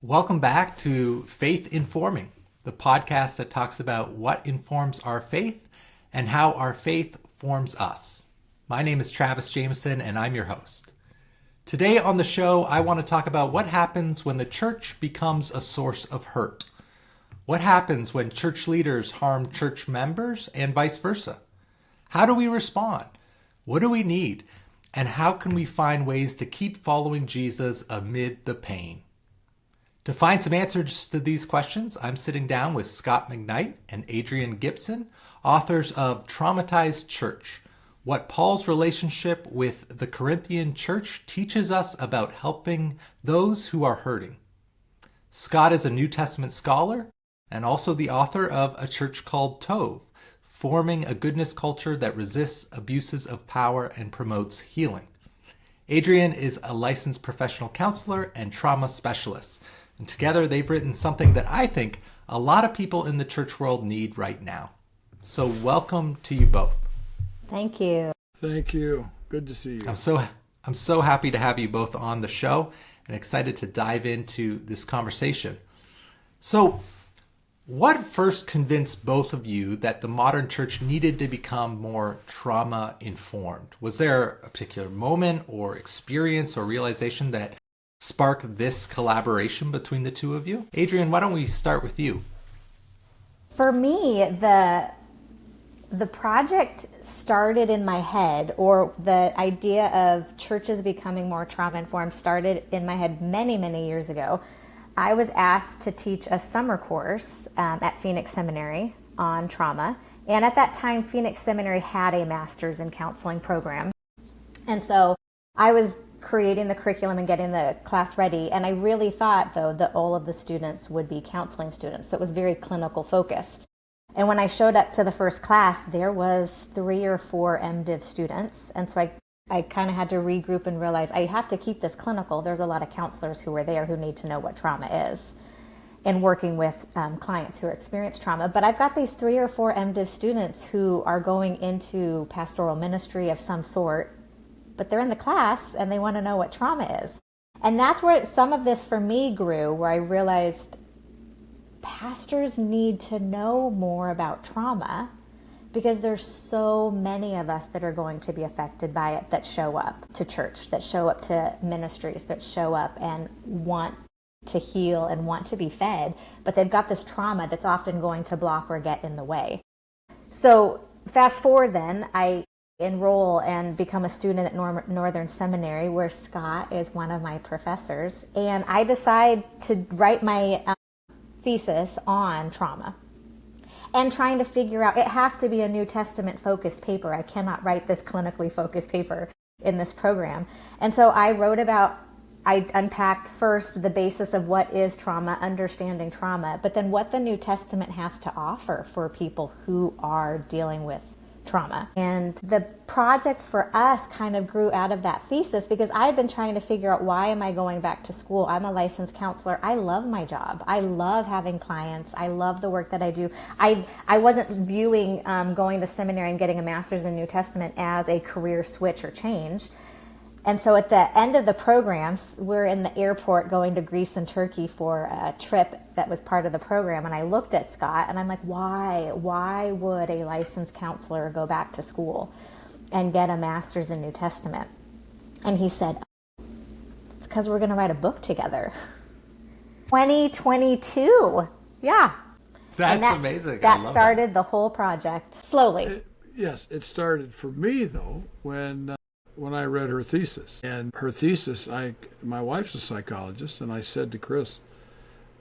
Welcome back to Faith Informing, the podcast that talks about what informs our faith and how our faith forms us. My name is Travis Jameson, and I'm your host. Today on the show, I want to talk about what happens when the church becomes a source of hurt. What happens when church leaders harm church members and vice versa? How do we respond? What do we need? And how can we find ways to keep following Jesus amid the pain? To find some answers to these questions, I'm sitting down with Scot McKnight and Adrienne Gibson, authors of Traumatized Church, What Paul's Relationship with the Corinthian Church Teaches Us About Helping Those Who Are Hurting. Scot is a New Testament scholar and also the author of A Church Called Tov, Forming a Goodness Culture that Resists Abuses of Power and Promotes Healing. Adrienne is a licensed professional counselor and trauma specialist, and together they've written something that I think a lot of people in the church world need right now. So welcome to you both. Thank you. Thank you. Good to see you. I'm so happy to have you both on the show and excited to dive into this conversation. So, what first convinced both of you that the modern church needed to become more trauma-informed? Was there a particular moment or experience or realization that sparked this collaboration between the two of you? Adrienne, why don't we start with you? For me, the project started in my head, or the idea of churches becoming more trauma-informed started in my head many, many years ago. I was asked to teach a summer course at Phoenix Seminary on trauma. And at that time, Phoenix Seminary had a master's in counseling program. And so I was creating the curriculum and getting the class ready. And I really thought, though, that all of the students would be counseling students. So it was very clinical focused. And when I showed up to the first class, there was 3 or 4 MDiv students. And so I kind of had to regroup and realize I have to keep this clinical. There's a lot of counselors who are there who need to know what trauma is and working with clients who experienced trauma. But I've got these 3 or 4 MDiv students who are going into pastoral ministry of some sort, but they're in the class and they want to know what trauma is. And that's where some of this for me grew, where I realized pastors need to know more about trauma, because there's so many of us that are going to be affected by it, that show up to church, that show up to ministries, that show up and want to heal and want to be fed, but they've got this trauma that's often going to block or get in the way. So fast forward then, I enroll and become a student at Northern Seminary, where Scot is one of my professors, and I decide to write my thesis on trauma. And trying to figure out, it has to be a New Testament focused paper. I cannot write this clinically focused paper in this program. And so I unpacked first the basis of what is trauma, understanding trauma, but then what the New Testament has to offer for people who are dealing with trauma. And the project for us kind of grew out of that thesis, because I had been trying to figure out, why am I going back to school? I'm a licensed counselor. I love my job. I love having clients. I love the work that I do. I wasn't viewing going to seminary and getting a master's in New Testament as a career switch or change. And so at the end of the programs, we're in the airport going to Greece and Turkey for a trip that was part of the program. And I looked at Scot and I'm like, why? Why would a licensed counselor go back to school and get a master's in New Testament? And he said, it's because we're going to write a book together. 2022. Yeah. That's amazing. That started the whole project slowly. Yes, it started for me, though, when I read her thesis. And her thesis, my wife's a psychologist, and I said to Chris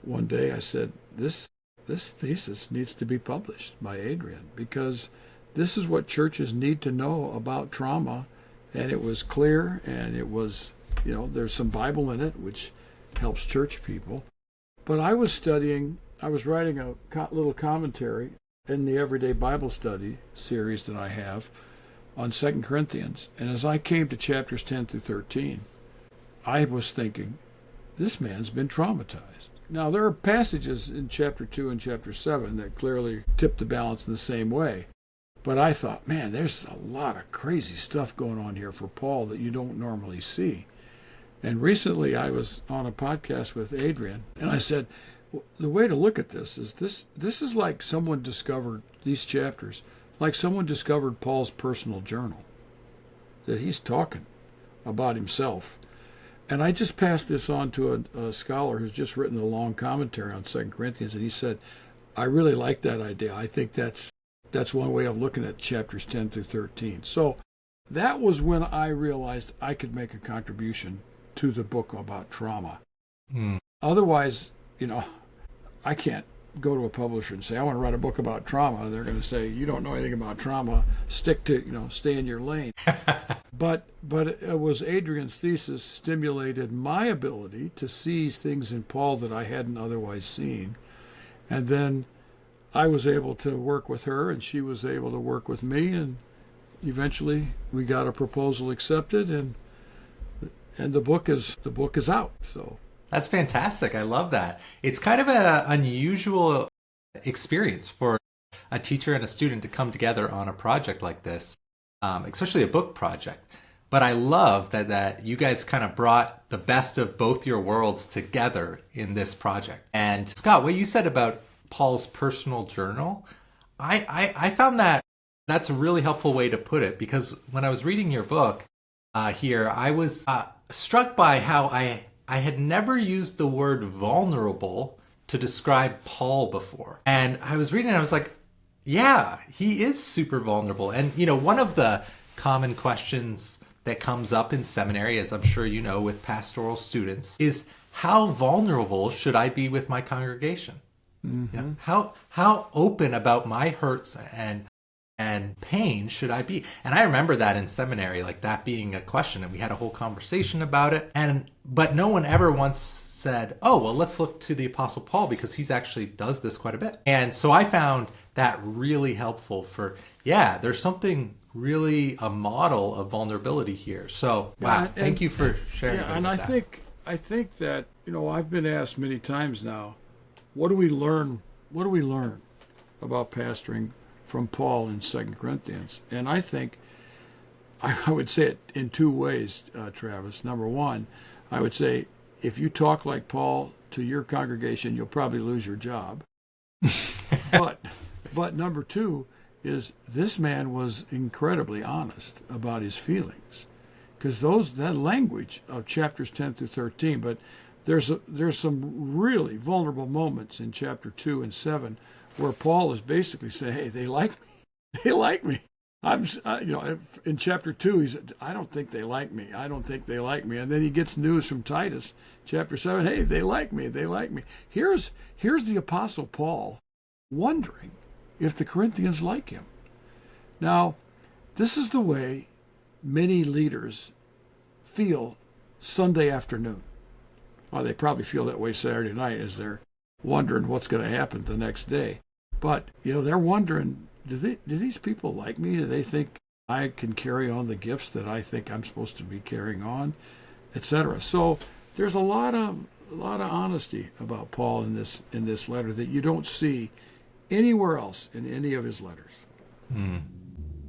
one day, I said, this thesis needs to be published by Adrienne, because this is what churches need to know about trauma. And it was clear, and it was, there's some Bible in it, which helps church people. But I was writing a little commentary in the Everyday Bible Study series that I have on 2 Corinthians. And as I came to chapters 10 through 13, I was thinking, this man's been traumatized. Now, there are passages in chapter 2 and chapter 7 that clearly tip the balance in the same way. But I thought, man, there's a lot of crazy stuff going on here for Paul that you don't normally see. And recently I was on a podcast with Adrienne, and I said, the way to look at this is like someone discovered these chapters, like someone discovered Paul's personal journal, that he's talking about himself. And I just passed this on to a scholar who's just written a long commentary on 2 Corinthians, and he said, I really like that idea. I think that's one way of looking at chapters 10 through 13. So that was when I realized I could make a contribution to the book about trauma. Otherwise, I can't go to a publisher and say, I want to write a book about trauma. They're going to say, you don't know anything about trauma. Stick to, stay in your lane. But it was Adrienne's thesis stimulated my ability to see things in Paul that I hadn't otherwise seen. And then I was able to work with her, and she was able to work with me, and eventually we got a proposal accepted, and the book is out. So That's fantastic. I love that. It's kind of an unusual experience for a teacher and a student to come together on a project like this, especially a book project. But I love that you guys kind of brought the best of both your worlds together in this project. And Scott, what you said about Paul's personal journal, I found that's a really helpful way to put it, because when I was reading your book here, I was struck by how I had never used the word vulnerable to describe Paul before. And I was reading and I was like, yeah, he is super vulnerable. And, one of the common questions that comes up in seminary, as I'm sure you know, with pastoral students, is how vulnerable should I be with my congregation? Mm-hmm. How open about my hurts and pain should I be? And I remember that in seminary, like that being a question, and we had a whole conversation about it. But no one ever once said, oh, well, let's look to the Apostle Paul, because he's actually does this quite a bit. And so I found that really helpful there's something really a model of vulnerability here. So wow, thank you for sharing. Yeah, and I think that, I've been asked many times now, what do we learn about pastoring from Paul in 2 Corinthians? And I think I would say it in two ways, Travis. Number one, I would say if you talk like Paul to your congregation, you'll probably lose your job. But number two is this man was incredibly honest about his feelings, because that language of chapters 10 through 13, but there's some really vulnerable moments in chapter 2 and 7 where Paul is basically saying, hey, they like me. In chapter 2, he said, I don't think they like me. And then he gets news from Titus, chapter 7, hey, they like me. Here's the Apostle Paul wondering if the Corinthians like him. Now, this is the way many leaders feel Sunday afternoon. Well, they probably feel that way Saturday night as they're wondering what's going to happen the next day. But, they're wondering, do these people like me? Do they think I can carry on the gifts that I think I'm supposed to be carrying on, etc.? So there's a lot of honesty about Paul in this letter that you don't see anywhere else in any of his letters.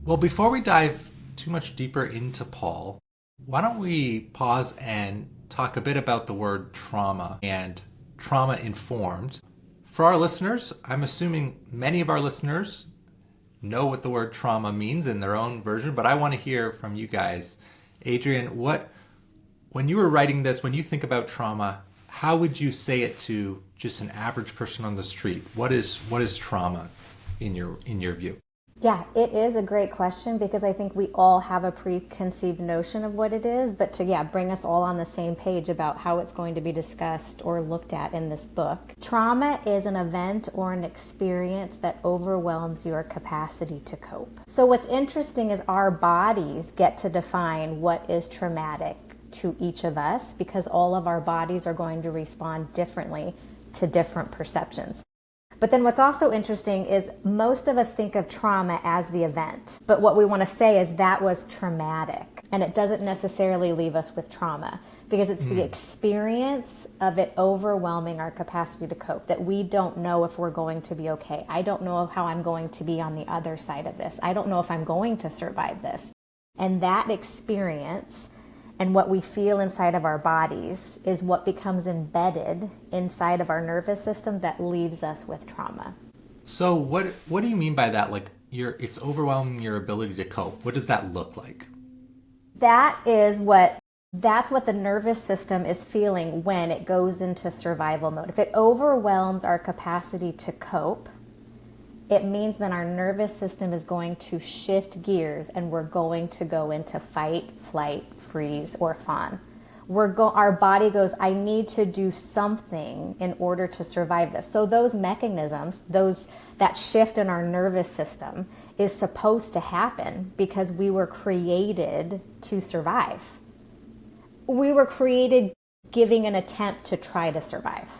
Well, before we dive too much deeper into Paul, why don't we pause and talk a bit about the word trauma and trauma-informed. For our listeners, I'm assuming many of our listeners know what the word trauma means in their own version, but I want to hear from you guys. Adrienne, when you were writing this, when you think about trauma, how would you say it to just an average person on the street? What is trauma in your view? Yeah, it is a great question, because I think we all have a preconceived notion of what it is, but to bring us all on the same page about how it's going to be discussed or looked at in this book. Trauma is an event or an experience that overwhelms your capacity to cope. So what's interesting is our bodies get to define what is traumatic to each of us, because all of our bodies are going to respond differently to different perceptions. But then what's also interesting is most of us think of trauma as the event. But what we want to say is that was traumatic. And it doesn't necessarily leave us with trauma, because it's the experience of it overwhelming our capacity to cope, that we don't know if we're going to be okay. I don't know how I'm going to be on the other side of this. I don't know if I'm going to survive this. And that experience And what we feel inside of our bodies is what becomes embedded inside of our nervous system that leaves us with trauma. So what do you mean by that? Like it's overwhelming your ability to cope. What does that look like? That's what the nervous system is feeling when it goes into survival mode. If it overwhelms our capacity to cope, it means that our nervous system is going to shift gears and we're going to go into fight, flight, freeze, or fawn. Our body goes, I need to do something in order to survive this. So those mechanisms, that shift in our nervous system is supposed to happen because we were created to survive. We were created giving an attempt to try to survive.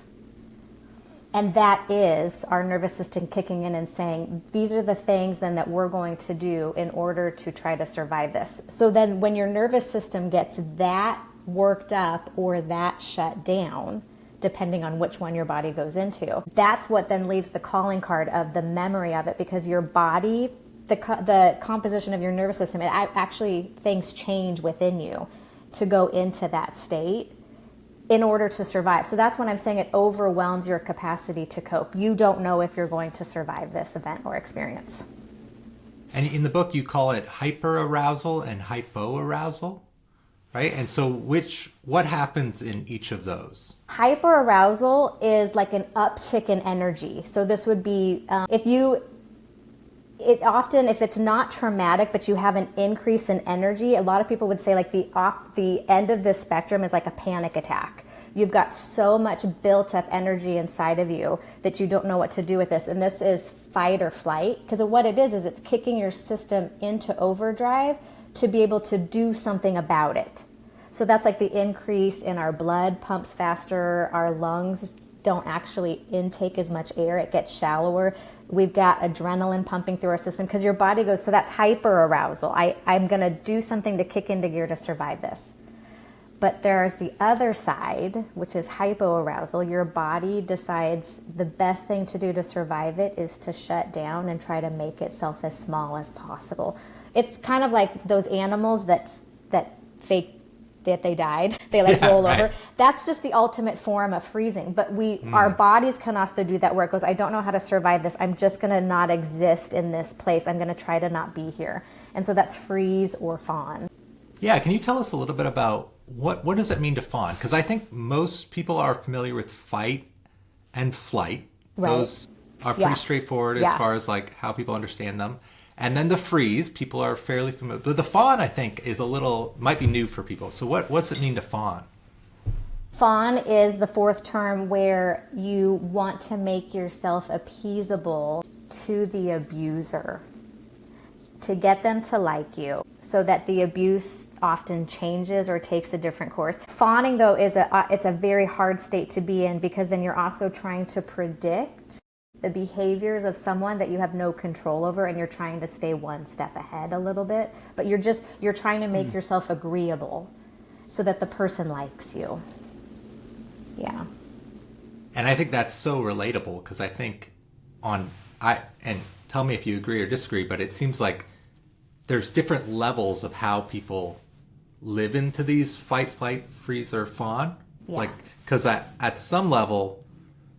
And that is our nervous system kicking in and saying, these are the things then that we're going to do in order to try to survive this. So then when your nervous system gets that worked up or that shut down, depending on which one your body goes into, that's what then leaves the calling card of the memory of it, because your body, the composition of your nervous system, actually things change within you to go into that state in order to survive. So that's when I'm saying it overwhelms your capacity to cope. You don't know if you're going to survive this event or experience. And in the book, you call it hyperarousal and hypoarousal, right? And so what happens in each of those? Hyperarousal is like an uptick in energy. So this would be, if it's not traumatic, but you have an increase in energy, a lot of people would say like the end of this spectrum is like a panic attack. You've got so much built up energy inside of you that you don't know what to do with this. And this is fight or flight, because what it is it's kicking your system into overdrive to be able to do something about it. So that's like the increase in our blood pumps faster, our lungs don't actually intake as much air, it gets shallower. We've got adrenaline pumping through our system because your body goes, so that's hyperarousal. I'm going to do something to kick into gear to survive this. But there's the other side, which is hypoarousal. Your body decides the best thing to do to survive it is to shut down and try to make itself as small as possible. It's kind of like those animals that fake that they died. They roll over. That's just the ultimate form of freezing. But our bodies can also do that where it goes, I don't know how to survive this. I'm just going to not exist in this place. I'm going to try to not be here. And so that's freeze or fawn. Yeah, can you tell us a little bit about what does it mean to fawn? Because I think most people are familiar with fight and flight. Right. Those are pretty straightforward as far as like how people understand them. And then the freeze, people are fairly familiar. But the fawn, I think, might be new for people. So what's it mean to fawn? Fawn is the fourth term where you want to make yourself appeasable to the abuser, to get them to like you, so that the abuse often changes or takes a different course. Fawning, though, it's a very hard state to be in, because then you're also trying to predict the behaviors of someone that you have no control over, and you're trying to stay one step ahead a little bit, but you're trying to make yourself agreeable so that the person likes you. Yeah. And I think that's so relatable, because I think and tell me if you agree or disagree, but it seems like there's different levels of how people live into these fight, flight, freeze, or fawn. Yeah. Like, because at some level,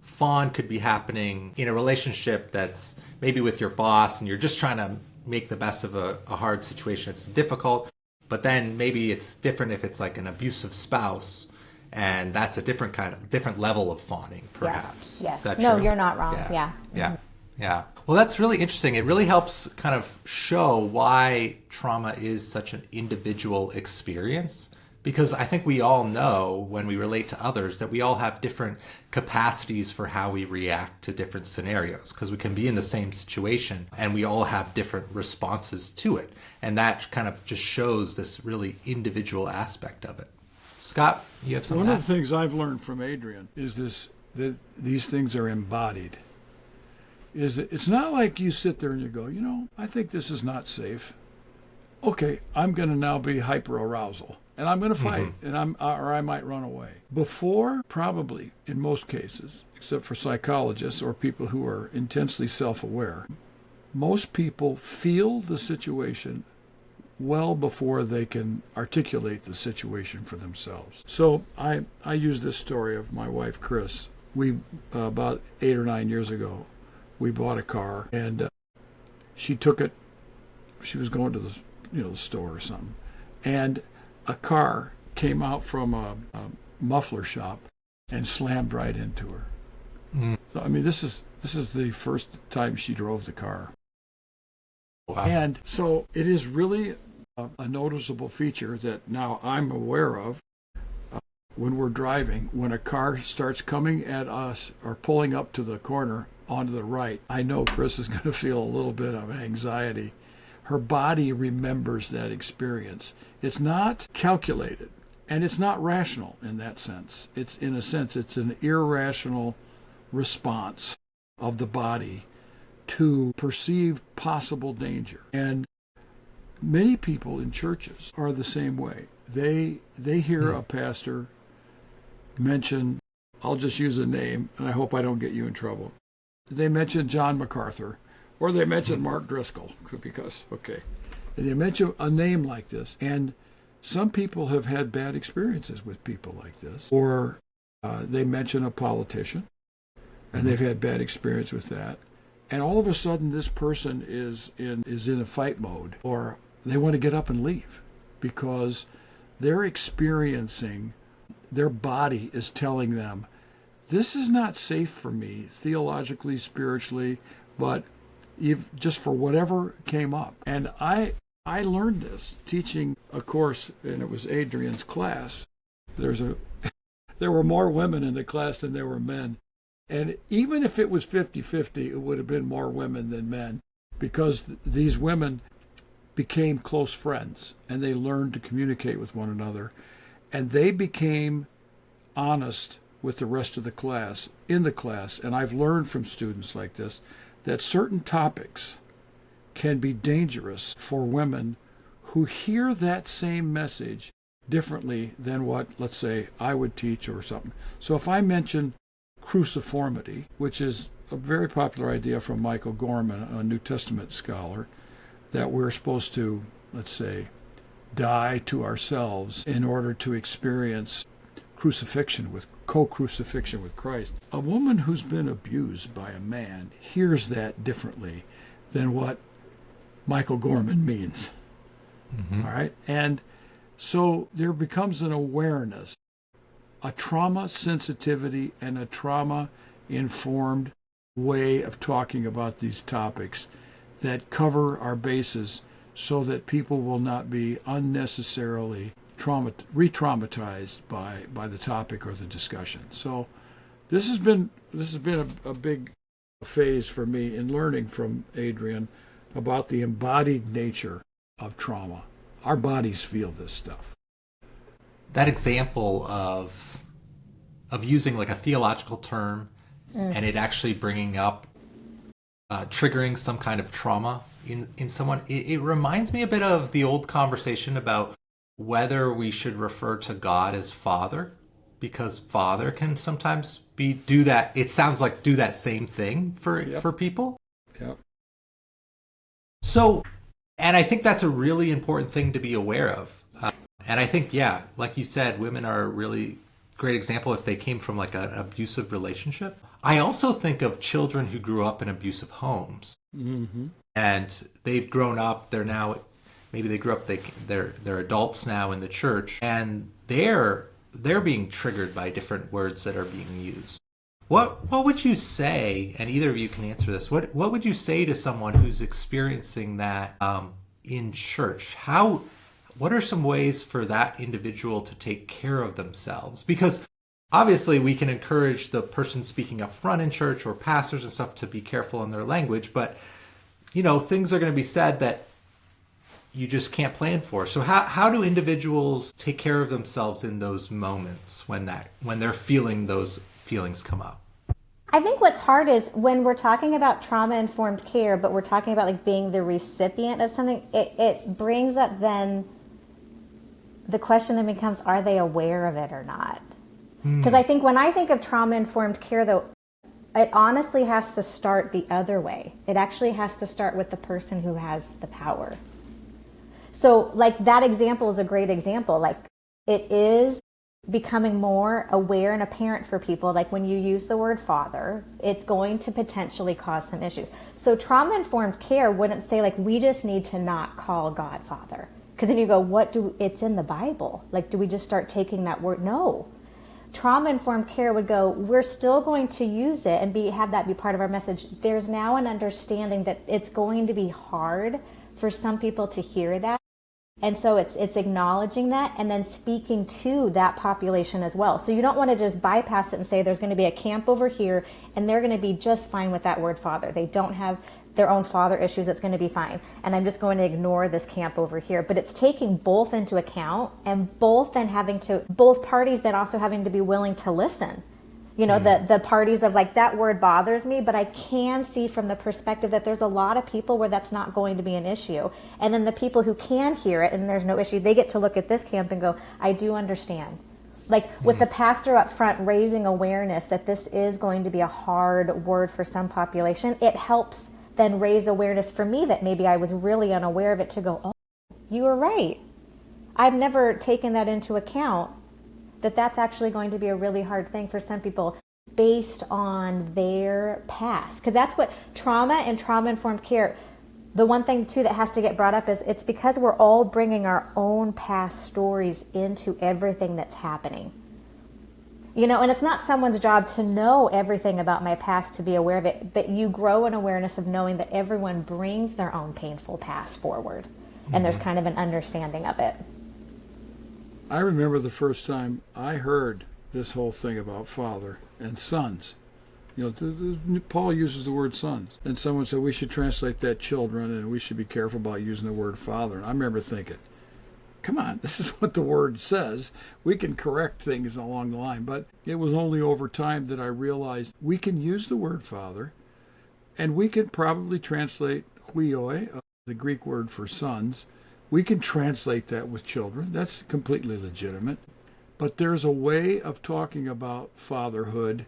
fawn could be happening in a relationship that's maybe with your boss, and you're just trying to make the best of a hard situation. It's difficult, but then maybe it's different if it's like an abusive spouse, and that's a different level of fawning, perhaps. Yes. No, you're not wrong. Yeah. Yeah. Well, that's really interesting. It really helps kind of show why trauma is such an individual experience. Because I think we all know when we relate to others that we all have different capacities for how we react to different scenarios, because we can be in the same situation and we all have different responses to it. And that kind of just shows this really individual aspect of it. Scott, you have something? One of the things I've learned from Adrienne is that these things are embodied. It's not like you sit there and you go, I think this is not safe. Okay, I'm going to now be hyperarousal. And I'm going to fight, or I might run away. Before, probably, in most cases, except for psychologists or people who are intensely self-aware, most people feel the situation well before they can articulate the situation for themselves. So I use this story of my wife, Chris. We, about 8 or 9 years ago, we bought a car, and she took it. She was going to the store or something, and a car came out from a muffler shop and slammed right into her. So I mean, this is the first time she drove the car. Wow. And so it is really a noticeable feature that now I'm aware of when we're driving. When a car starts coming at us or pulling up to the corner onto the right, I know Chris is going to feel a little bit of anxiety. Her body remembers that experience. It's not calculated, and it's not rational in that sense. It's, in a sense, it's an irrational response of the body to perceived possible danger. And many people in churches are the same way. They hear a pastor mention, I'll just use a name, and I hope I don't get you in trouble. They mention John MacArthur, or they mention Mark Driscoll, because, okay. And they mention a name like this, and some people have had bad experiences with people like this. Or they mention a politician, and they've had bad experience with that. And all of a sudden, this person is in a fight mode, or they want to get up and leave because they're experiencing, their body is telling them, this is not safe for me, theologically, spiritually, but just for whatever came up. And I learned this teaching a course, and it was Adrienne's class. There were more women in the class than there were men. And even if it was 50-50, it would have been more women than men, because these women became close friends, and they learned to communicate with one another, and they became honest with the rest of the class, in the class. And I've learned from students like this that certain topics can be dangerous for women who hear that same message differently than what, let's say, I would teach or something. So if I mention cruciformity, which is a very popular idea from Michael Gorman, a New Testament scholar, that we're supposed to, let's say, die to ourselves in order to experience crucifixion with co-crucifixion with Christ. A woman who's been abused by a man hears that differently than what Michael Gorman means. All right? And so there becomes an awareness, a trauma sensitivity, and a trauma-informed way of talking about these topics that cover our bases so that people will not be unnecessarily re-traumatized by the topic or the discussion. So this has been a big phase for me in learning from Adrienne about the embodied nature of trauma. Our bodies feel this stuff. That example of using like a theological term and it actually bringing up, triggering some kind of trauma in someone, it reminds me a bit of the old conversation about whether we should refer to God as Father, because Father can sometimes do that. It sounds like do that same thing for people. Yep. So, and I think that's a really important thing to be aware of. And I think, yeah, like you said, women are a really great example if they came from like an abusive relationship. I also think of children who grew up in abusive homes. Mm-hmm. And they've grown up, they're now, maybe they grew up, they're adults now in the church, and they're being triggered by different words that are being used. What would you say, and either of you can answer this, what would you say to someone who's experiencing that in church? What are some ways for that individual to take care of themselves? Because obviously we can encourage the person speaking up front in church or pastors and stuff to be careful in their language, but things are going to be said that you just can't plan for. So how do individuals take care of themselves in those moments when they're feeling those feelings come up? I think what's hard is when we're talking about trauma-informed care, but we're talking about like being the recipient of something, it brings up then the question then becomes, are they aware of it or not? Because I think when I think of trauma-informed care, though, it honestly has to start the other way. It actually has to start with the person who has the power. So like that example is a great example. Like it is becoming more aware and apparent for people. Like when you use the word father, it's going to potentially cause some issues. So trauma-informed care wouldn't say like, we just need to not call God father. Because then you go, it's in the Bible. Like, do we just start taking that word? No. Trauma-informed care would go, we're still going to use it and have that be part of our message. There's now an understanding that it's going to be hard for some people to hear that. And so it's acknowledging that and then speaking to that population as well. So you don't want to just bypass it and say there's going to be a camp over here and they're going to be just fine with that word father. They don't have their own father issues. It's going to be fine. And I'm just going to ignore this camp over here. But it's taking both into account and both parties then also having to be willing to listen. You know, the parties of like, that word bothers me, but I can see from the perspective that there's a lot of people where that's not going to be an issue. And then the people who can hear it and there's no issue, they get to look at this camp and go, I do understand. Like with the pastor up front raising awareness that this is going to be a hard word for some population, it helps then raise awareness for me that maybe I was really unaware of it to go, oh, you were right. I've never taken that into account. That's actually going to be a really hard thing for some people based on their past. Because that's what trauma and trauma-informed care, the one thing too that has to get brought up is it's because we're all bringing our own past stories into everything that's happening. You know, and it's not someone's job to know everything about my past to be aware of it, but you grow an awareness of knowing that everyone brings their own painful past forward. And there's kind of an understanding of it. I remember the first time I heard this whole thing about father and sons. You know, Paul uses the word sons. And someone said we should translate that children and we should be careful about using the word father. And I remember thinking, come on, this is what the word says. We can correct things along the line. But it was only over time that I realized we can use the word father and we can probably translate huioi, the Greek word for sons. We can translate that with children. That's completely legitimate. But there's a way of talking about fatherhood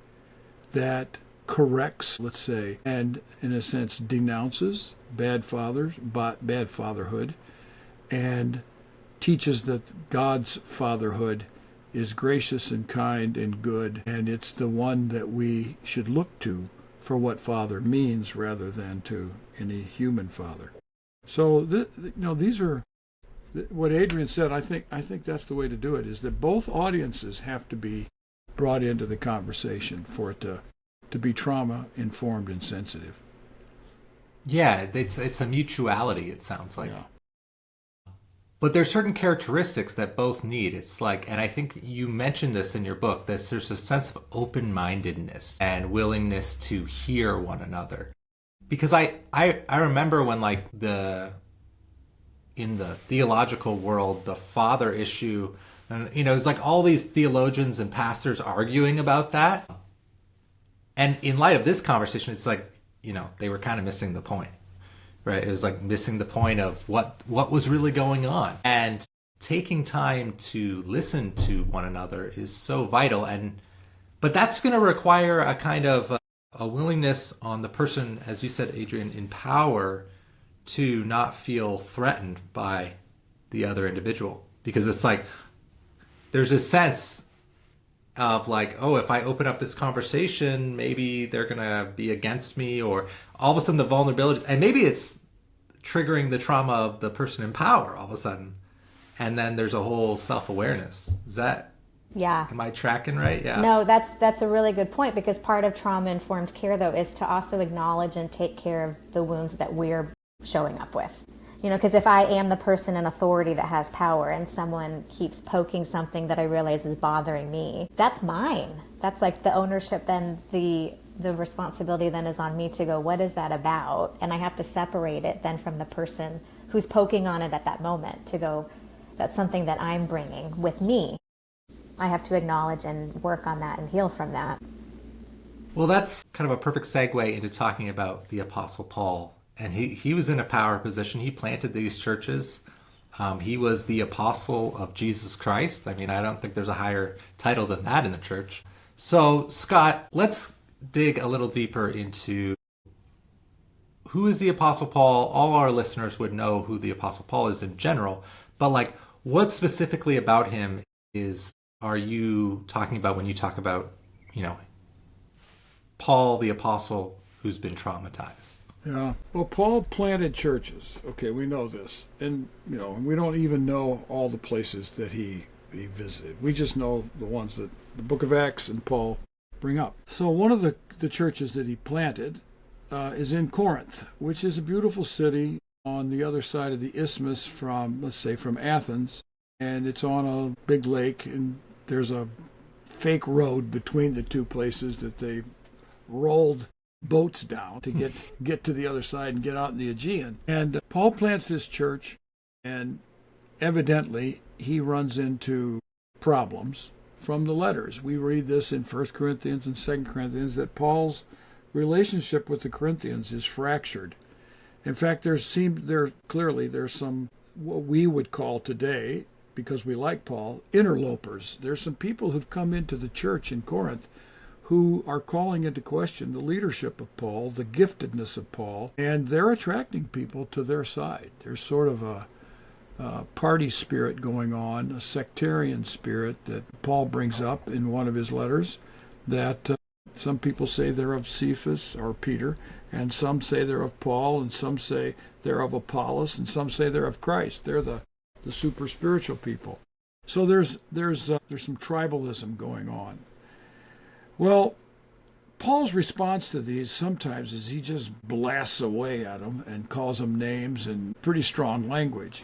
that corrects, let's say, and in a sense denounces bad fatherhood, and teaches that God's fatherhood is gracious and kind and good, and it's the one that we should look to for what father means rather than to any human father. So, these are what Adrienne said. I think that's the way to do it, is that both audiences have to be brought into the conversation for it to be trauma-informed and sensitive. Yeah, it's a mutuality, it sounds like. Yeah. But there's certain characteristics that both need. It's like, and I think you mentioned this in your book, there's a sense of open-mindedness and willingness to hear one another. Because I remember when like in the theological world, the father issue, and it's like all these theologians and pastors arguing about that. And in light of this conversation, it's like, they were kind of missing the point, right? It was like missing the point of what was really going on. And taking time to listen to one another is so vital. But that's going to require a kind of a willingness on the person, as you said, Adrienne, in power, to not feel threatened by the other individual. Because it's like, there's a sense of like, oh, if I open up this conversation, maybe they're going to be against me, or all of a sudden the vulnerabilities, and maybe it's triggering the trauma of the person in power all of a sudden. And then there's a whole self-awareness. Is that, yeah. Am I tracking right? Yeah. No, that's a really good point, because part of trauma-informed care, though, is to also acknowledge and take care of the wounds that we're showing up with. Because if I am the person in authority that has power and someone keeps poking something that I realize is bothering me, that's mine. That's like the ownership, then the responsibility then is on me to go, what is that about? And I have to separate it then from the person who's poking on it at that moment to go, that's something that I'm bringing with me. I have to acknowledge and work on that and heal from that. Well, that's kind of a perfect segue into talking about the Apostle Paul. And he was in a power position. He planted these churches. He was the apostle of Jesus Christ. I mean, I don't think there's a higher title than that in the church. So, Scot, let's dig a little deeper into who is the Apostle Paul? All our listeners would know who the Apostle Paul is in general, but like, what specifically about him are you talking about when you talk about, Paul the Apostle who's been traumatized? Yeah. Well, Paul planted churches. Okay, we know this. And, we don't even know all the places that he visited. We just know the ones that the book of Acts and Paul bring up. So one of the churches that he planted is in Corinth, which is a beautiful city on the other side of the isthmus from Athens. And it's on a big lake, and there's a fake road between the two places that they rolled boats down to get to the other side and get out in the Aegean. And Paul plants this church, and evidently he runs into problems from the letters. We read this in 1 Corinthians and 2 Corinthians that Paul's relationship with the Corinthians is fractured. In fact, there's some what we would call today, because we like Paul, interlopers. There's some people who've come into the church in Corinth who are calling into question the leadership of Paul, the giftedness of Paul, and they're attracting people to their side. There's sort of a party spirit going on, a sectarian spirit that Paul brings up in one of his letters, that some people say they're of Cephas or Peter, and some say they're of Paul, and some say they're of Apollos, and some say they're of Christ. They're the super spiritual people. So there's some tribalism going on. Well, Paul's response to these sometimes is he just blasts away at them and calls them names in pretty strong language.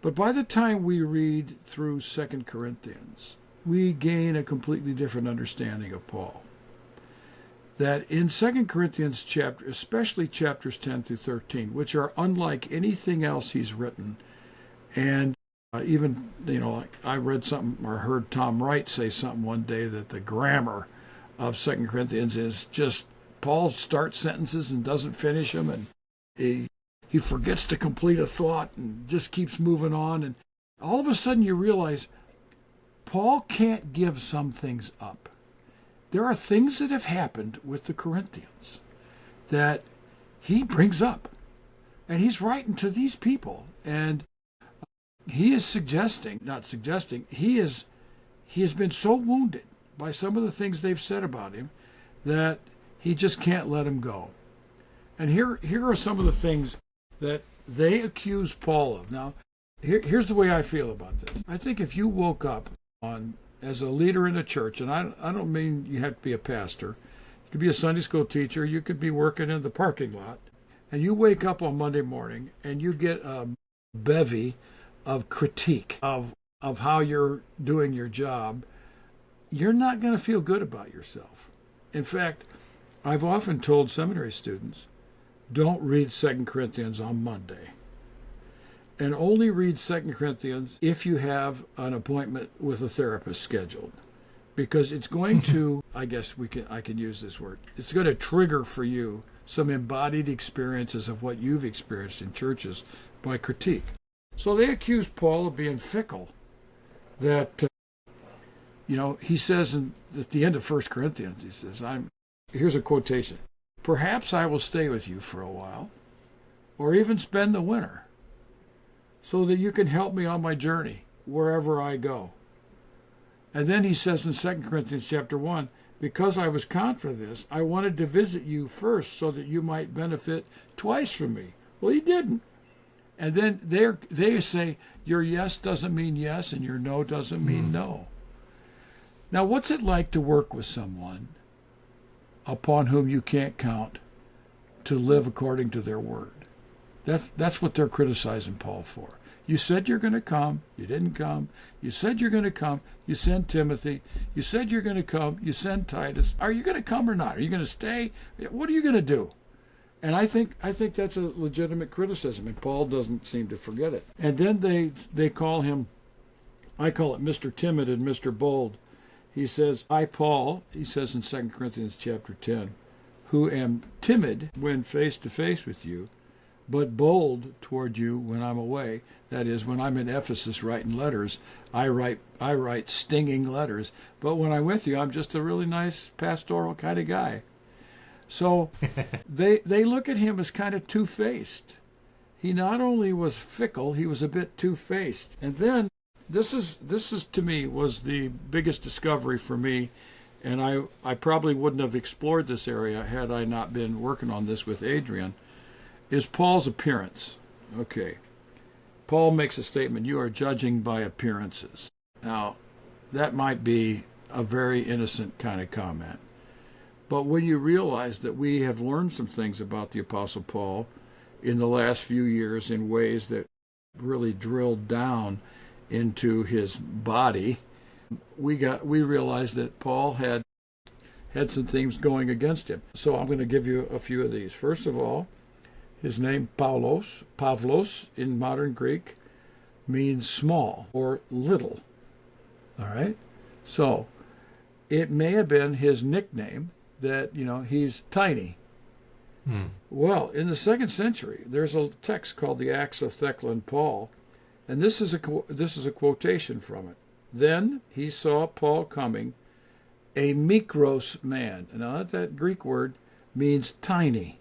But by the time we read through 2 Corinthians, we gain a completely different understanding of Paul. That in 2 Corinthians especially chapters 10 through 13, which are unlike anything else he's written, and even, I read something or heard Tom Wright say something one day that the grammar of 2 Corinthians is just Paul starts sentences and doesn't finish them, and he forgets to complete a thought and just keeps moving on. And all of a sudden you realize Paul can't give some things up. There are things that have happened with the Corinthians that he brings up, and he's writing to these people, and he is he has been so wounded by some of the things they've said about him that he just can't let them go. And here are some of the things that they accuse Paul of. Now, here's the way I feel about this. I think if you woke up as a leader in a church, and I don't mean you have to be a pastor, you could be a Sunday school teacher, you could be working in the parking lot, and you wake up on Monday morning and you get a bevy of critique of how you're doing your job, you're not going to feel good about yourself. In fact, I've often told seminary students, don't read 2 Corinthians on Monday. And only read 2 Corinthians if you have an appointment with a therapist scheduled. Because it's going to, I can use this word, it's going to trigger for you some embodied experiences of what you've experienced in churches by critique. So they accuse Paul of being fickle. That, he says at the end of 1 Corinthians, he says, here's a quotation, "Perhaps I will stay with you for a while, or even spend the winter, so that you can help me on my journey wherever I go." And then he says in 2 Corinthians chapter 1, "Because I was confident of this, I wanted to visit you first so that you might benefit twice from me." Well, he didn't. And then they say your yes doesn't mean yes and your no doesn't mean no. Now, what's it like to work with someone upon whom you can't count to live according to their word? That's what they're criticizing Paul for. You said you're going to come, you didn't come. You said you're going to come, you send Timothy. You said you're going to come, you send Titus. Are you going to come or not? Are you going to stay? What are you going to do? And I think that's a legitimate criticism, and Paul doesn't seem to forget it. And then they call him, I call it Mr. Timid and Mr. Bold. He says, "I, Paul," he says in 2 Corinthians chapter 10, "who am timid when face to face with you, but bold toward you when I'm away." That is, when I'm in Ephesus writing letters, I write stinging letters. But when I'm with you, I'm just a really nice pastoral kind of guy. So they look at him as kind of two-faced. He not only was fickle, he was a bit two-faced. And then this is to me was the biggest discovery for me, and I probably wouldn't have explored this area had I not been working on this with Adrienne, is Paul's appearance. Okay. Paul makes a statement, you are judging by appearances. Now, that might be a very innocent kind of comment. But when you realize that we have learned some things about the Apostle Paul in the last few years in ways that really drilled down into his body, we realized that Paul had some things going against him. So I'm going to give you a few of these. First of all, his name Pavlos in modern Greek, means small or little. All right? So it may have been his nickname that, he's tiny. Well, in the 2nd century, there's a text called the Acts of Thecla and Paul, and this is a quotation from it. Then he saw Paul coming, a mikros man. Now that Greek word means tiny.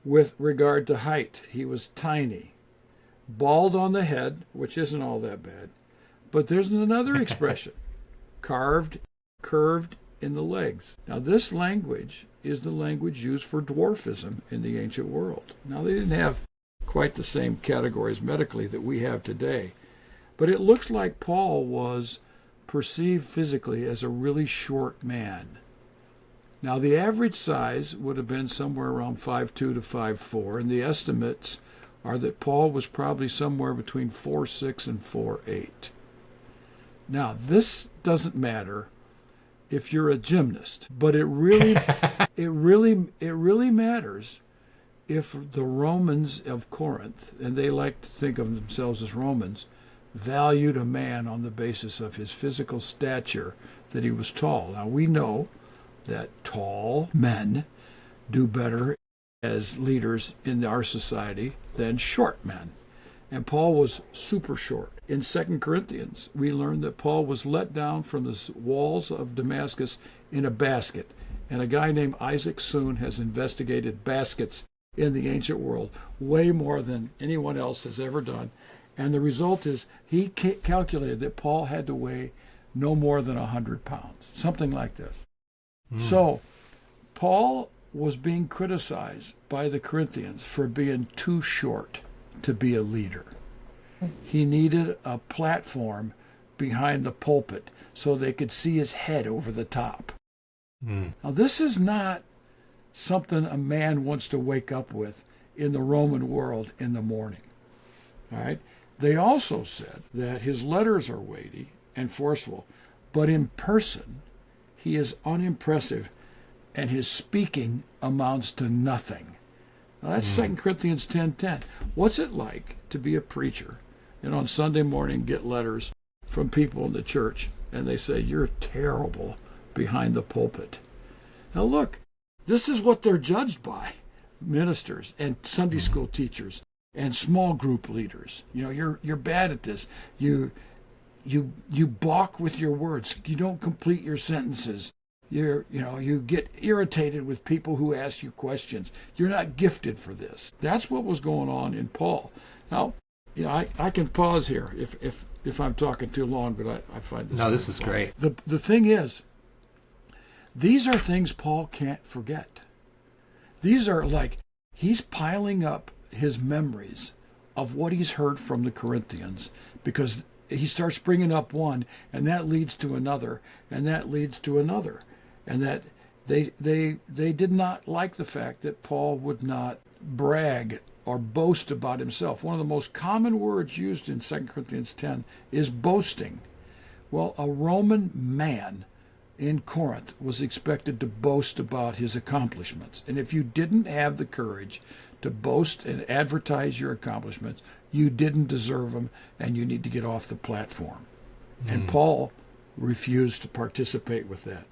With regard to height, he was tiny. Bald on the head, which isn't all that bad. But there's another expression, curved in the legs. Now this language is the language used for dwarfism in the ancient world. Now they didn't have quite the same categories medically that we have today, but it looks like Paul was perceived physically as a really short man. Now the average size would have been somewhere around 5'2" to 5'4", and the estimates are that Paul was probably somewhere between 4'6" and 4'8". Now this doesn't matter if you're a gymnast, but it really matters if the Romans of Corinth, and they like to think of themselves as Romans, valued a man on the basis of his physical stature, that he was tall. Now we know that tall men do better as leaders in our society than short men. And Paul was super short. In 2 Corinthians, we learn that Paul was let down from the walls of Damascus in a basket. And a guy named Isaac Soon has investigated baskets in the ancient world way more than anyone else has ever done. And the result is he calculated that Paul had to weigh no more than 100 pounds, something like this. So Paul was being criticized by the Corinthians for being too short to be a leader. He needed a platform behind the pulpit so they could see his head over the top. Now, this is not something a man wants to wake up with in the Roman world in the morning. All right? They also said that his letters are weighty and forceful, but in person, he is unimpressive, and his speaking amounts to nothing. Now, that's 2 Corinthians 10:10. What's it like to be a preacher and on Sunday morning get letters from people in the church, and they say, you're terrible behind the pulpit? Now look, this is what they're judged by, ministers and Sunday school teachers and small group leaders. You're bad at this. You balk with your words. You don't complete your sentences. You get irritated with people who ask you questions. You're not gifted for this. That's what was going on in Paul. Now, I can pause here if I'm talking too long, but I find this. No, this is great. The thing is, these are things Paul can't forget. These are like he's piling up his memories of what he's heard from the Corinthians, because he starts bringing up one, and that leads to another, and that leads to another. And that they did not like the fact that Paul would not brag or boast about himself. One of the most common words used in 2 Corinthians 10 is boasting. Well, a Roman man in Corinth was expected to boast about his accomplishments. And if you didn't have the courage to boast and advertise your accomplishments, you didn't deserve them, and you need to get off the platform. And Paul refused to participate with that.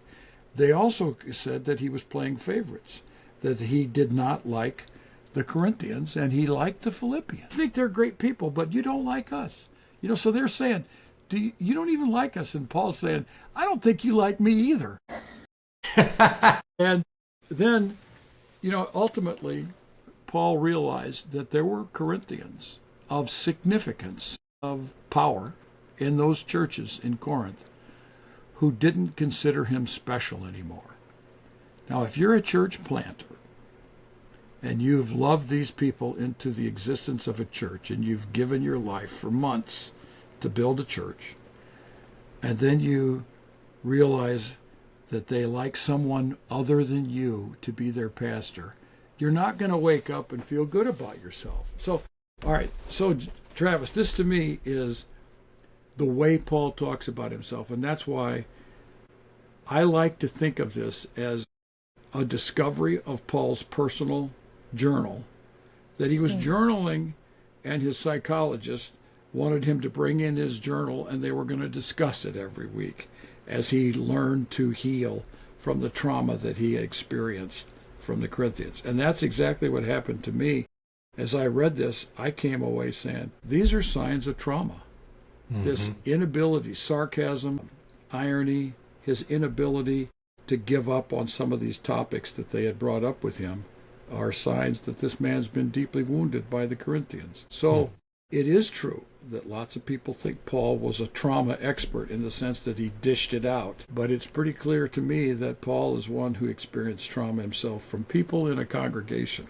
They also said that he was playing favorites, that he did not like the Corinthians and he liked the Philippians. I think they're great people, but you don't like us. So they're saying, you don't even like us. And Paul's saying, I don't think you like me either. And then ultimately, Paul realized that there were Corinthians of significance, of power in those churches in Corinth who didn't consider him special anymore. Now, if you're a church planter and you've loved these people into the existence of a church and you've given your life for months to build a church, and then you realize that they like someone other than you to be their pastor, you're not going to wake up and feel good about yourself. So, all right, so Travis, this to me is the way Paul talks about himself, and that's why I like to think of this as a discovery of Paul's personal journal, that he was journaling and his psychologist wanted him to bring in his journal and they were going to discuss it every week as he learned to heal from the trauma that he had experienced from the Corinthians. And that's exactly what happened to me. As I read this, I came away saying, these are signs of trauma. Mm-hmm. This inability, sarcasm, irony, his inability to give up on some of these topics that they had brought up with him are signs that this man's been deeply wounded by the Corinthians. So it is true that lots of people think Paul was a trauma expert in the sense that he dished it out. But it's pretty clear to me that Paul is one who experienced trauma himself from people in a congregation.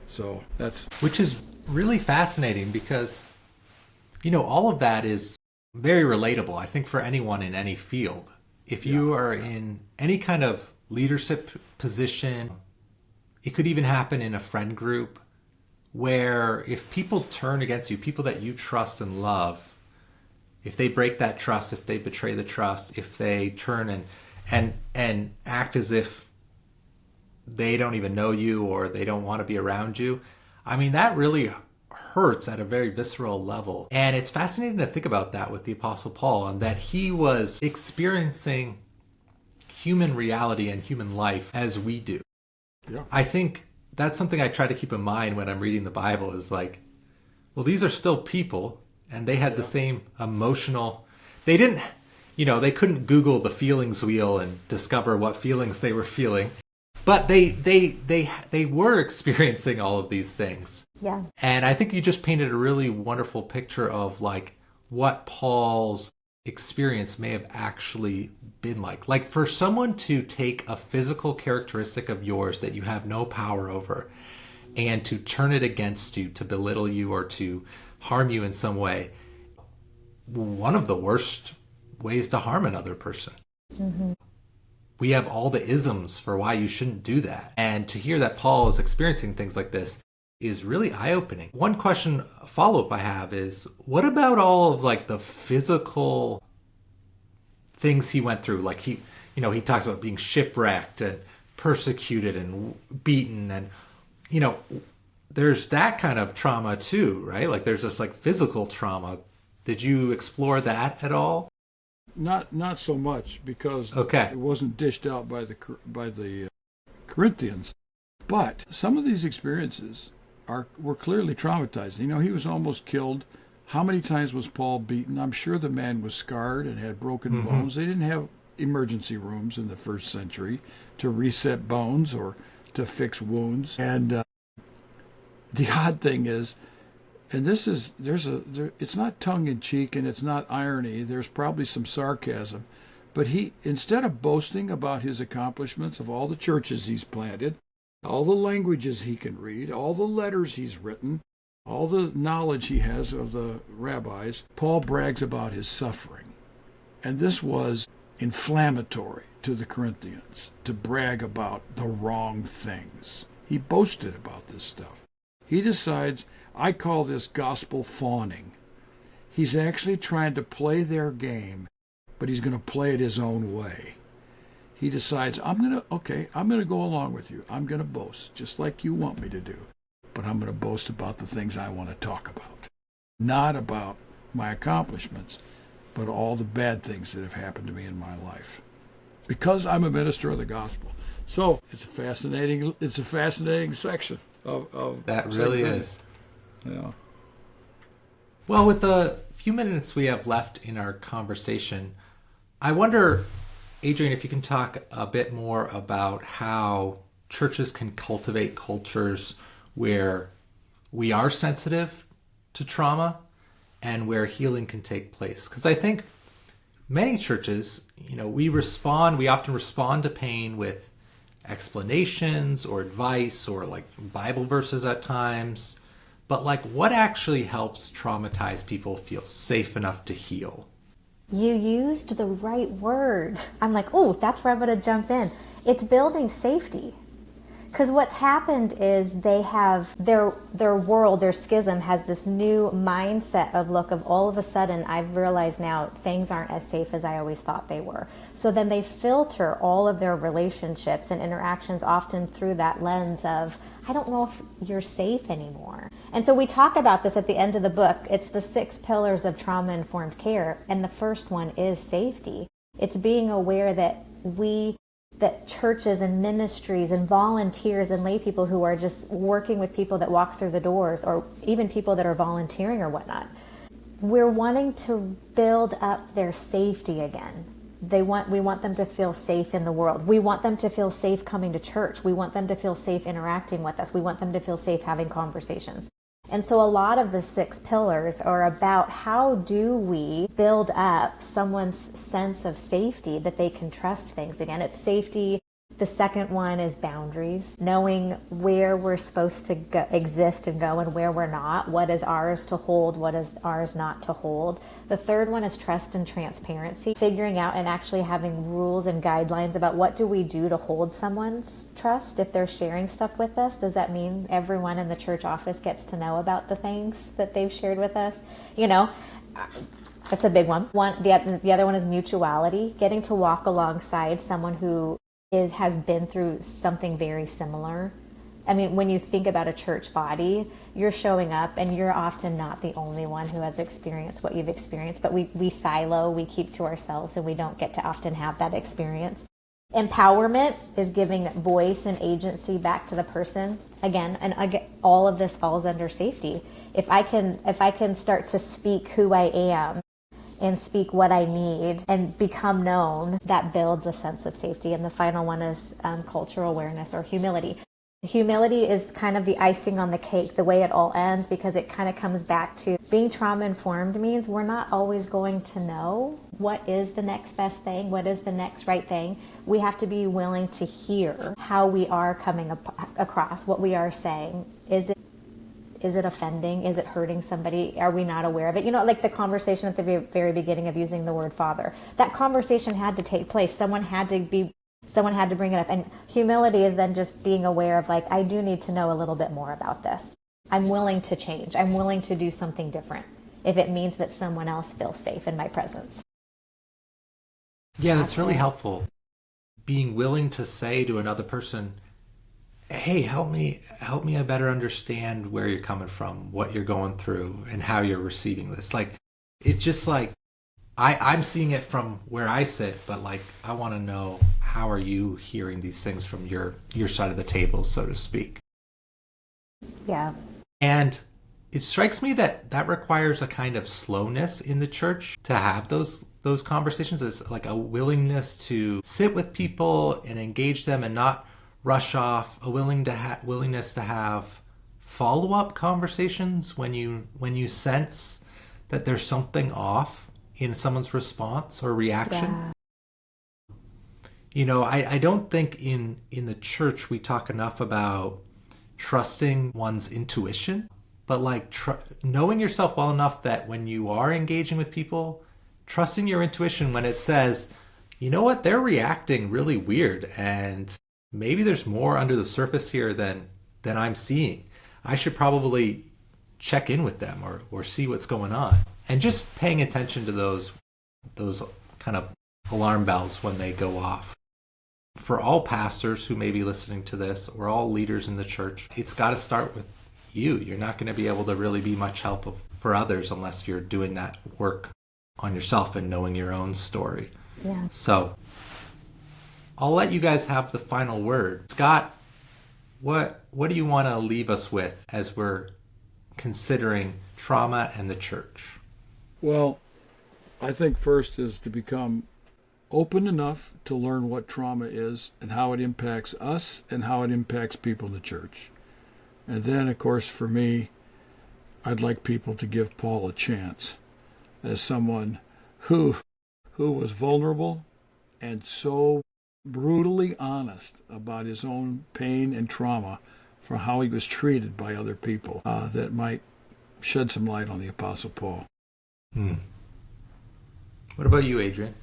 So that's... Which is really fascinating because, all of that is very relatable, I think, for anyone in any field. If you are in any kind of leadership position, it could even happen in a friend group, where if people turn against you, people that you trust and love, if they break that trust, if they betray the trust, if they turn and act as if they don't even know you or they don't want to be around you, I mean, that really hurts at a very visceral level. And it's fascinating to think about that with the Apostle Paul, and that he was experiencing human reality and human life as we do. Yeah. I think that's something I try to keep in mind when I'm reading the Bible is like, well, these are still people and they had the same emotional, they didn't, they couldn't Google the feelings wheel and discover what feelings they were feeling, but they were experiencing all of these things. Yeah. And I think you just painted a really wonderful picture of like what Paul's experience may have actually been like. Like for someone to take a physical characteristic of yours that you have no power over and to turn it against you, to belittle you or to harm you in some way, one of the worst ways to harm another person. Mm-hmm. We have all the isms for why you shouldn't do that. And to hear that Paul is experiencing things like this is really eye-opening. One question, follow-up I have is, what about all of like the physical things he went through? Like he talks about being shipwrecked and persecuted and beaten, and there's that kind of trauma too, right? Like there's this like physical trauma. Did you explore that at all? Not so much, because it wasn't dished out by the Corinthians. But some of these experiences were clearly traumatizing. He was almost killed. How many times was Paul beaten? I'm sure the man was scarred and had broken bones. They didn't have emergency rooms in the first century to reset bones or to fix wounds. And the odd thing is, and this is, it's not tongue-in-cheek and it's not irony. There's probably some sarcasm. But he, instead of boasting about his accomplishments of all the churches he's planted, all the languages he can read, all the letters he's written, all the knowledge he has of the rabbis, Paul brags about his suffering. And this was inflammatory to the Corinthians, to brag about the wrong things. He boasted about this stuff. He decides, I call this gospel fawning. He's actually trying to play their game, but he's going to play it his own way. He decides, I'm going to go along with you. I'm going to boast, just like you want me to do. But I'm going to boast about the things I want to talk about. Not about my accomplishments, but all the bad things that have happened to me in my life. Because I'm a minister of the gospel. So it's a fascinating section of that really is. Yeah. Well, with the few minutes we have left in our conversation, I wonder, Adrienne, if you can talk a bit more about how churches can cultivate cultures where we are sensitive to trauma and where healing can take place. Because I think many churches, we often respond to pain with explanations or advice or like Bible verses at times. But like, what actually helps traumatized people feel safe enough to heal? You used the right word. I'm like, oh, that's where I'm going to jump in. It's building safety. Because what's happened is they have their world, their schism has this new mindset of all of a sudden I've realized now things aren't as safe as I always thought they were. So then they filter all of their relationships and interactions often through that lens of, I don't know if you're safe anymore. And so we talk about this at the end of the book. It's the 6 pillars of trauma-informed care. And the first one is safety. It's being aware that churches and ministries and volunteers and lay people who are just working with people that walk through the doors, or even people that are volunteering or whatnot, we're wanting to build up their safety again. We want them to feel safe in the world. We want them to feel safe coming to church. We want them to feel safe interacting with us. We want them to feel safe having conversations. And so a lot of the 6 pillars are about how do we build up someone's sense of safety that they can trust things again. It's safety. The second one is boundaries, knowing where we're supposed to exist and go and where we're not, what is ours to hold, what is ours not to hold. The third one is trust and transparency, figuring out and actually having rules and guidelines about what do we do to hold someone's trust if they're sharing stuff with us. Does that mean everyone in the church office gets to know about the things that they've shared with us? That's a big one. The other one is mutuality, getting to walk alongside someone who has been through something very similar. I mean, when you think about a church body, you're showing up and you're often not the only one who has experienced what you've experienced, but we silo, we keep to ourselves, and we don't get to often have that experience. Empowerment is giving voice and agency back to the person. Again, all of this falls under safety. If I can start to speak who I am and speak what I need and become known, that builds a sense of safety. And the final one is cultural awareness or humility. Humility is kind of the icing on the cake, the way it all ends, because it kind of comes back to being trauma-informed means we're not always going to know what is the next best thing, what is the next right thing. We have to be willing to hear how we are coming across, what we are saying. Is it offending? Is it hurting somebody? Are we not aware of it? Like the conversation at the very beginning of using the word father. That conversation had to take place. Someone had to bring it up. And humility is then just being aware of I do need to know a little bit more about this. I'm willing to change. I'm willing to do something different if it means that someone else feels safe in my presence. Yeah, that's really helpful. Being willing to say to another person, hey, help me better understand where you're coming from, what you're going through, and how you're receiving this. It's just I'm seeing it from where I sit, but I want to know, how are you hearing these things from your side of the table, so to speak? Yeah. And it strikes me that requires a kind of slowness in the church to have those conversations. It's like a willingness to sit with people and engage them and not rush off, a willingness to have follow-up conversations when you sense that there's something off in someone's response or reaction. Yeah. I don't think in the church we talk enough about trusting one's intuition, but knowing yourself well enough that when you are engaging with people, trusting your intuition when it says, you know what, they're reacting really weird and maybe there's more under the surface here than I'm seeing. I should probably check in with them or see what's going on. And just paying attention to those kind of alarm bells when they go off. For all pastors who may be listening to this, or all leaders in the church, it's got to start with you. You're not going to be able to really be much help for others unless you're doing that work on yourself and knowing your own story. Yeah. So I'll let you guys have the final word. Scott, what do you want to leave us with as we're considering trauma and the church? Well, I think first is to become open enough to learn what trauma is and how it impacts us and how it impacts people in the church. And then, of course, for me, I'd like people to give Paul a chance as someone who was vulnerable and so brutally honest about his own pain and trauma for how he was treated by other people, that might shed some light on the Apostle Paul. What about you, Adrienne?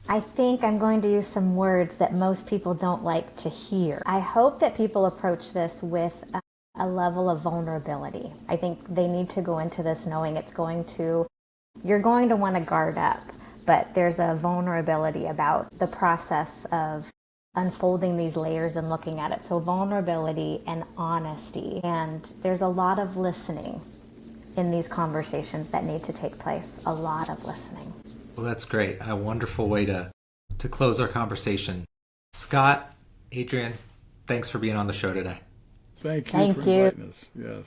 I think I'm going to use some words that most people don't like to hear. I hope that people approach this with a level of vulnerability. I think they need to go into this knowing you're going to want to guard up, but there's a vulnerability about the process of unfolding these layers and looking at it. So vulnerability and honesty. And there's a lot of listening in these conversations that need to take place. A lot of listening. Well, that's great. A wonderful way to close our conversation. Scot, Adrienne, thanks for being on the show today. Thank you Thank for you. inviting us. Yes.